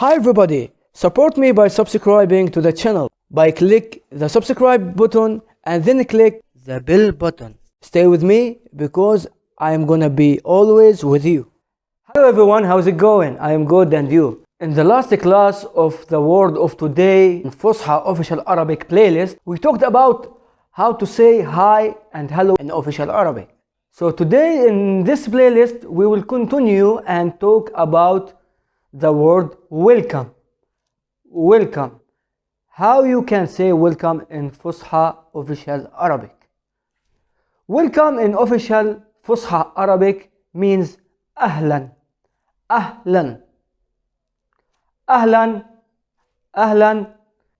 Hi everybody, support me by subscribing to the channel by click the subscribe button and then click the bell button. Stay with me because I am gonna be always with you. Hello everyone, how's it going? I am good, and you? In the last class of the word of today in Fusha official Arabic playlist, we talked about how to say hi and hello in official Arabic. So today in this playlist we will continue and talk about the word welcome. Welcome. How you can say welcome in Fusha official Arabic. Welcome in official Fusha Arabic means ahlan. Ahlan. Ahlan. Ahlan.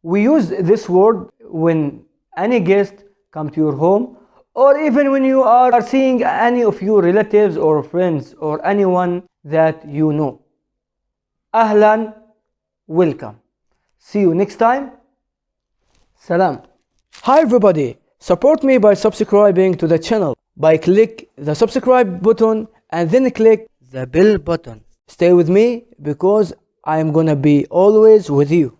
We use this word when any guest come to your home, or even when you are seeing any of your relatives or friends or anyone that you know. Ahlan, welcome. See you next time. Salam. Hi everybody, support me by subscribing to the channel by click the subscribe button and then click the bell button. Stay with me because I am gonna be always with you.